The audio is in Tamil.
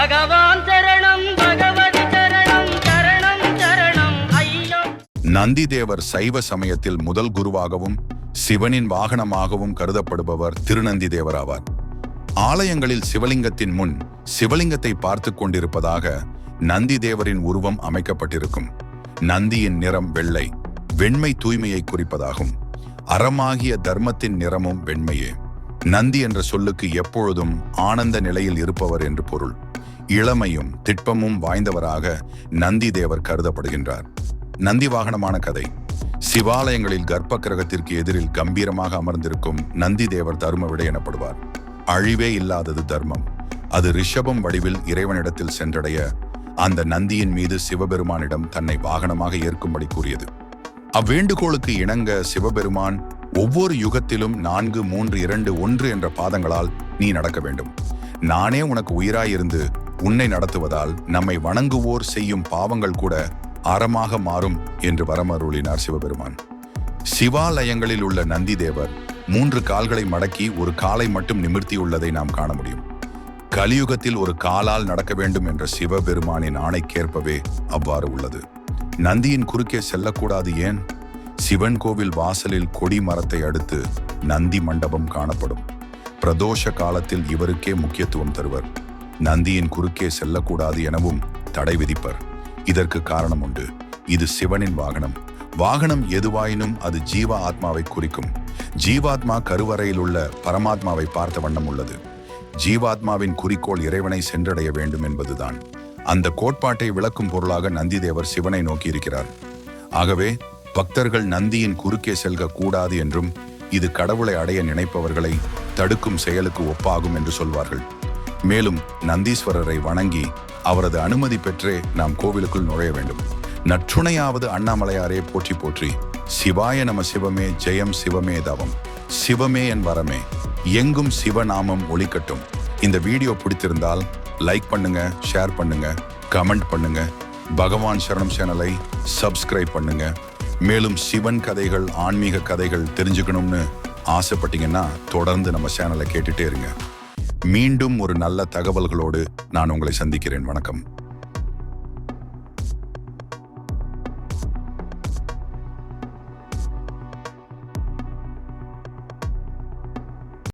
பகவான் சரணம் பகவதி சரணம் சரணம் சரணம் ஐயோ. நந்தி தேவர் சைவ சமயத்தில் முதல் குருவாகவும் சிவனின் வாகனமாகவும் கருதப்படுபவர் திருநந்தி தேவர் ஆவார். ஆலயங்களில் சிவலிங்கத்தின் முன் சிவலிங்கத்தை பார்த்து கொண்டிருப்பதாக நந்தி தேவரின் உருவம் அமைக்கப்பட்டிருக்கும். நந்தியின் நிறம் வெள்ளை, வெண்மை தூய்மையை குறிப்பதாகும். அறமாகிய தர்மத்தின் நிறமும் வெண்மையே. நந்தி என்ற சொல்லுக்கு எப்பொழுதும் ஆனந்த நிலையில் இருப்பவர் என்று பொருள். இளமையும் திட்பமும் வாய்ந்தவராக நந்தி தேவர் கருதப்படுகின்றார். நந்தி வாகனமான கதை. சிவாலயங்களில் கர்ப்ப கிரகத்திற்கு எதிரில் கம்பீரமாக அமர்ந்திருக்கும் நந்தி தேவர் தர்ம விடை எனப்படுவார். அழிவே இல்லாதது தர்மம். அது ரிஷபம் வடிவில் இறைவனிடத்தில் சென்றடைய அந்த நந்தியின் மீது சிவபெருமானிடம் தன்னை வாகனமாக ஏற்கும்படி கூறியது. அவ்வேண்டுகோளுக்கு இணங்க சிவபெருமான் ஒவ்வொரு யுகத்திலும் 4, 3, 2, 1 என்ற பாதங்களால் நீ நடக்க வேண்டும். நானே உனக்கு உயிராயிருந்து உன்னை நடத்துவதால் நம்மை வணங்குவோர் செய்யும் பாவங்கள் கூட அறமாக மாறும் என்று வரமருளினார் சிவபெருமான். சிவாலயங்களில் உள்ள நந்தி தேவர் 3 கால்களை மடக்கி ஒரு காலை மட்டும் நிமிர்த்தியுள்ளதை நாம் காண முடியும். கலியுகத்தில் ஒரு காலால் நடக்க வேண்டும் என்ற சிவபெருமானின் ஆணைக்கேற்பவே அவ்வாறு உள்ளது. நந்தியின் குறுக்கே செல்லக்கூடாது ஏன்? சிவன் கோவில் வாசலில் கொடி மரத்தை அடுத்து நந்தி மண்டபம் காணப்படும். பிரதோஷ காலத்தில் இவருக்கே முக்கியத்துவம் தருவர். நந்தியின் குறுக்கே செல்லக்கூடாது எனவும் தடை விதிப்பர். இதற்கு காரணம் உண்டு. இது சிவனின் வாகனம். வாகனம் எதுவாயினும் அது ஜீவ ஆத்மாவை குறிக்கும். ஜீவாத்மா கருவறையில் உள்ள பரமாத்மாவை பார்த்த வண்ணம் உள்ளது. ஜீவாத்மாவின் குறிக்கோள் இறைவனை சென்றடைய வேண்டும் என்பதுதான். அந்த கோட்பாட்டை விளக்கும் பொருளாக நந்தி தேவர் சிவனை நோக்கி இருக்கிறார். ஆகவே பக்தர்கள் நந்தியின் குறுக்கே செல்க கூடாது என்றும் இது கடவுளை அடைய நினைப்பவர்களை தடுக்கும் செயலுக்கு ஒப்பாகும் என்று சொல்வார்கள். மேலும் நந்தீஸ்வரரை வணங்கி அவரது அனுமதி பெற்றே நாம் கோவிலுக்குள் நுழைய வேண்டும். நற்றுணையாவது அண்ணாமலையாரே போற்றி போற்றி. சிவாய நம சிவமே ஜெயம் சிவமே தவம் சிவமே என் வரமே. எங்கும் சிவநாமம் ஒலிக்கட்டும். இந்த வீடியோ பிடித்திருந்தால் லைக் பண்ணுங்க, ஷேர் பண்ணுங்க, கமெண்ட் பண்ணுங்க. பகவான் சரணம் சேனலை சப்ஸ்கிரைப் பண்ணுங்க. மேலும் சிவன் கதைகள், ஆன்மீக கதைகள் தெரிஞ்சுக்கணும்னு ஆசைப்பட்டீங்கன்னா தொடர்ந்து நம்ம சேனலை கேட்டுட்டே இருங்க. மீண்டும் ஒரு நல்ல தகவல்களோடு நான் உங்களை சந்திக்கிறேன். வணக்கம்.